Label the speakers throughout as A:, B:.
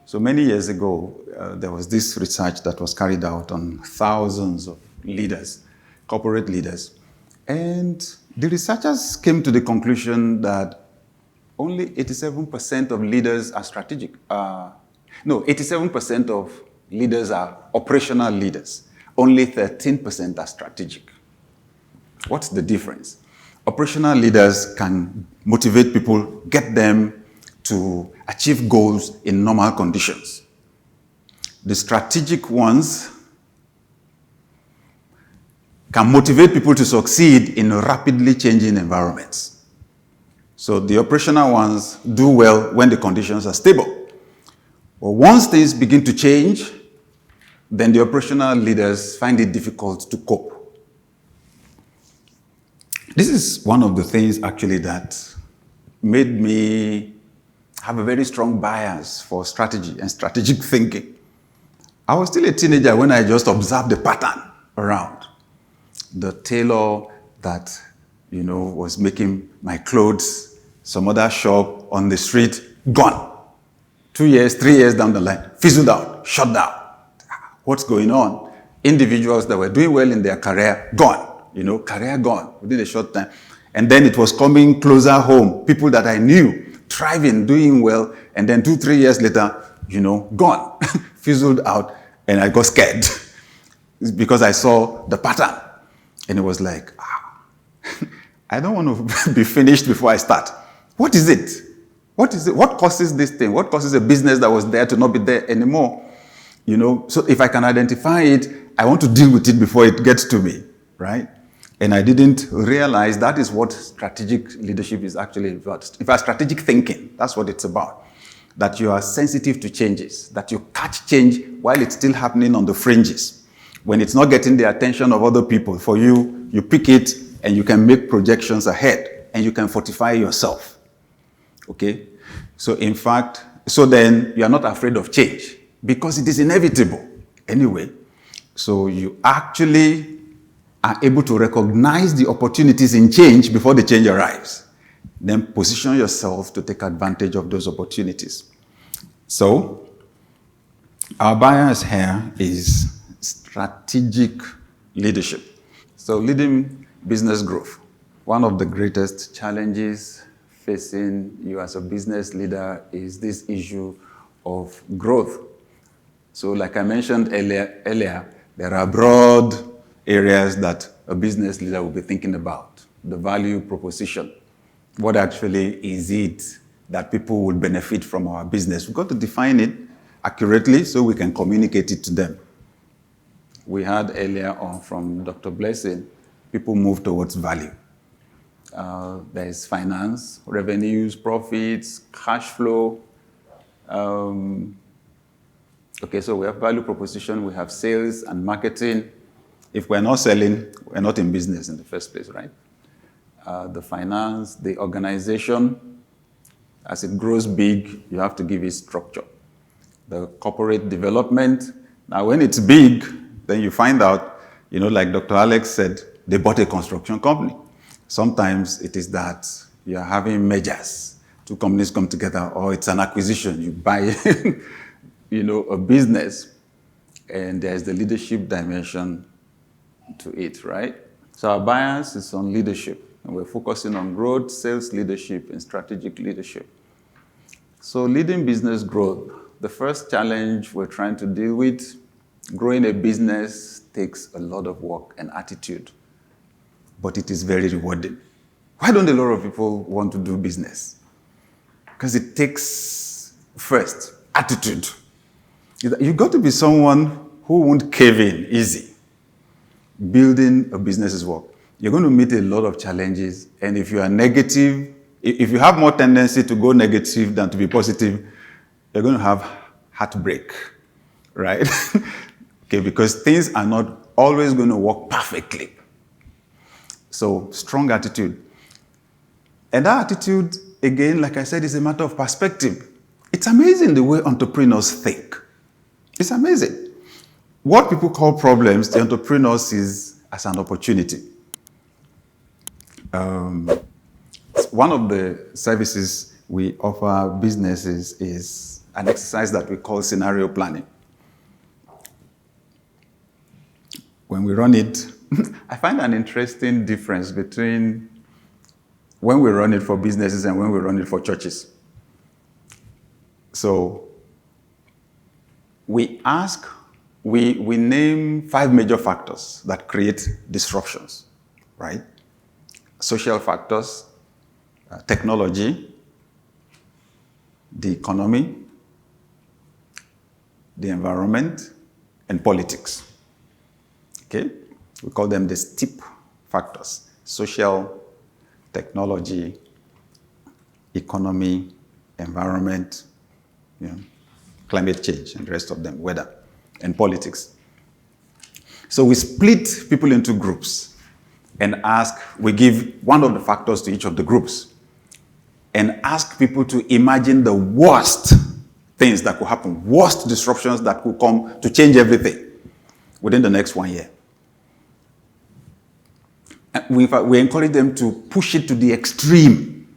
A: So many years ago, there was this research that was carried out on thousands of leaders, corporate leaders. And the researchers came to the conclusion that only 87% of leaders are strategic. 87% of leaders are operational leaders. Only 13% are strategic. What's the difference? Operational leaders can motivate people, get them to achieve goals in normal conditions. The strategic ones can motivate people to succeed in rapidly changing environments. So the operational ones do well when the conditions are stable. But once things begin to change, then the operational leaders find it difficult to cope. This is one of the things actually that made me have a very strong bias for strategy and strategic thinking. I was still a teenager when I just observed the pattern around. The tailor that, was making my clothes, some other shop on the street, gone. 2 years, 3 years down the line, fizzled out, shut down. What's going on? Individuals that were doing well in their career, gone. Career gone within a short time. And then it was coming closer home. People that I knew, thriving, doing well, and then 2-3 years later, gone, fizzled out, and I got scared because I saw the pattern. And it was like, I don't want to be finished before I start. What is it? What is it? What causes this thing? What causes a business that was there to not be there anymore? So if I can identify it, I want to deal with it before it gets to me, right? And I didn't realize that is what strategic leadership is actually about. In fact, strategic thinking, that's what it's about. That you are sensitive to changes, that you catch change while it's still happening on the fringes. When it's not getting the attention of other people, for you, you pick it and you can make projections ahead and you can fortify yourself. Okay? So in fact, then you are not afraid of change because it is inevitable anyway. So you actually are able to recognize the opportunities in change before the change arrives. Then position yourself to take advantage of those opportunities. So our bias here is strategic leadership. So leading business growth. One of the greatest challenges facing you as a business leader is this issue of growth. So like I mentioned earlier, there are broad areas that a business leader will be thinking about. The value proposition. What actually is it that people will benefit from our business? We've got to define it accurately so we can communicate it to them. We heard earlier on from Dr. Blessing, people move towards value. There's finance, revenues, profits, cash flow. So we have value proposition, we have sales and marketing. If we're not selling, we're not in business in the first place, right? The finance, the organization, as it grows big, you have to give it structure. The corporate development. Now, when it's big, then you find out, like Dr. Alex said, they bought a construction company. Sometimes it is that you're having mergers. Two companies come together, or it's an acquisition. You buy, a business, and there's the leadership dimension to it, right? So our bias is on leadership, and we're focusing on growth, sales leadership, and strategic leadership. So leading business growth, the first challenge we're trying to deal with, growing a business takes a lot of work and attitude, but it is very rewarding. Why don't a lot of people want to do business? Because it takes, first, attitude. You've got to be someone who won't cave in easy. Building a business is work. You're going to meet a lot of challenges, and if you are negative, if you have more tendency to go negative than to be positive, you're going to have heartbreak, right? Okay, because things are not always going to work perfectly. So, strong attitude. And that attitude, again, like I said, is a matter of perspective. It's amazing the way entrepreneurs think. It's amazing. What people call problems, the entrepreneur sees as an opportunity. One of the services we offer businesses is an exercise that we call scenario planning. When we run it, I find an interesting difference between when we run it for businesses and when we run it for churches. So we name 5 major factors that create disruptions, right? Social factors, technology, the economy, the environment, and politics. Okay? We call them the STEEP factors: social, technology, economy, environment, climate change, and the rest of them, weather, and politics. So we split people into groups and we give one of the factors to each of the groups and ask people to imagine the worst things that could happen, worst disruptions that could come to change everything within the next 1 year. And we encourage them to push it to the extreme.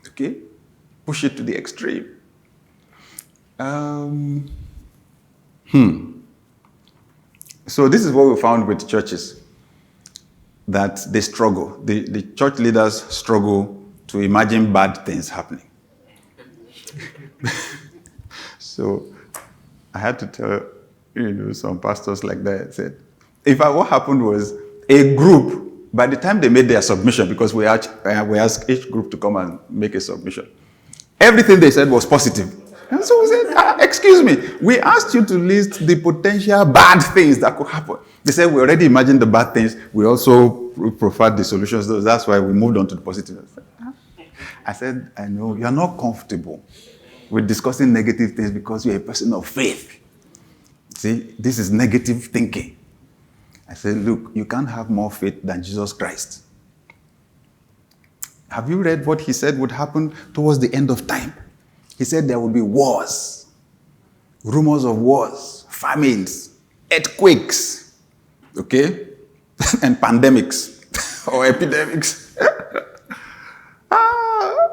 A: Okay? Push it to the extreme. So this is what we found with churches, that they struggle. The church leaders struggle to imagine bad things happening. So I had to tell some pastors like that, said, what happened was a group, by the time they made their submission, because we asked each group to come and make a submission, everything they said was positive. And so we said, excuse me, we asked you to list the potential bad things that could happen. They said, we already imagined the bad things. We also preferred the solutions. That's why we moved on to the positive. I said, I know you're not comfortable with discussing negative things because you're a person of faith. See, this is negative thinking. I said, look, you can't have more faith than Jesus Christ. Have you read what he said would happen towards the end of time? He said there will be wars, rumors of wars, famines, earthquakes, okay, and pandemics or epidemics.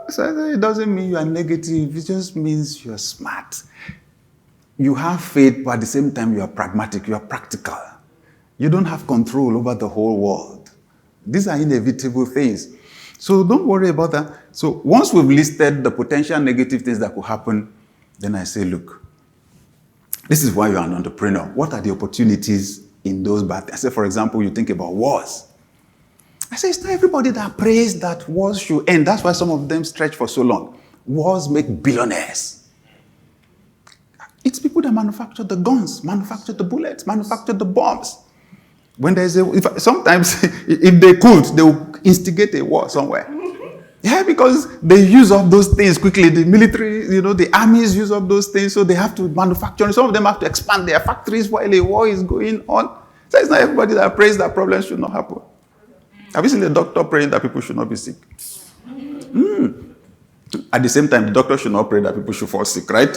A: So I said, it doesn't mean you are negative. It just means you are smart. You have faith, but at the same time you are pragmatic, you are practical. You don't have control over the whole world. These are inevitable things. So don't worry about that. So once we've listed the potential negative things that could happen, then I say, look, this is why you're an entrepreneur. What are the opportunities in those bad things? I say, for example, you think about wars. I say, it's not everybody that prays that wars should end. That's why some of them stretch for so long. Wars make billionaires. It's people that manufacture the guns, manufacture the bullets, manufacture the bombs. When there's sometimes, if they could, they will instigate a war somewhere. Yeah, because they use up those things quickly. The military, the armies use up those things, so they have to manufacture. Some of them have to expand their factories while a war is going on. So it's not everybody that prays that problems should not happen. Have you seen a doctor praying that people should not be sick? At the same time, the doctor should not pray that people should fall sick, right?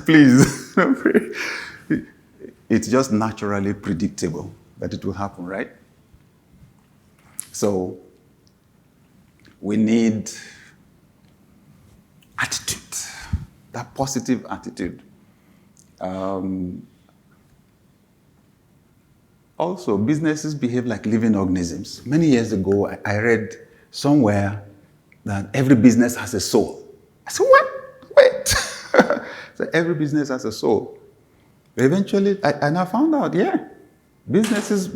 A: Please, don't pray. It's just naturally predictable that it will happen, right? So we need attitude, that positive attitude. Also, businesses behave like living organisms. Many years ago, I read somewhere that every business has a soul. I said, what? Wait. So every business has a soul. Eventually, I found out, businesses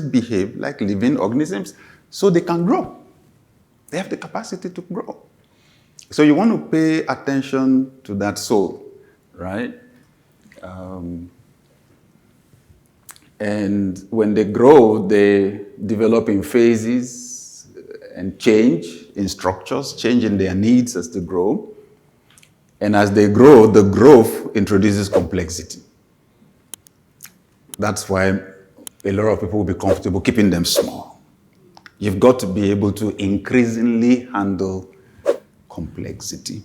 A: behave like living organisms so they can grow. They have the capacity to grow. So you want to pay attention to that soul, right? And when they grow, they develop in phases and change in structures, change in their needs as they grow. And as they grow, the growth introduces complexity. That's why a lot of people will be comfortable keeping them small. You've got to be able to increasingly handle complexity.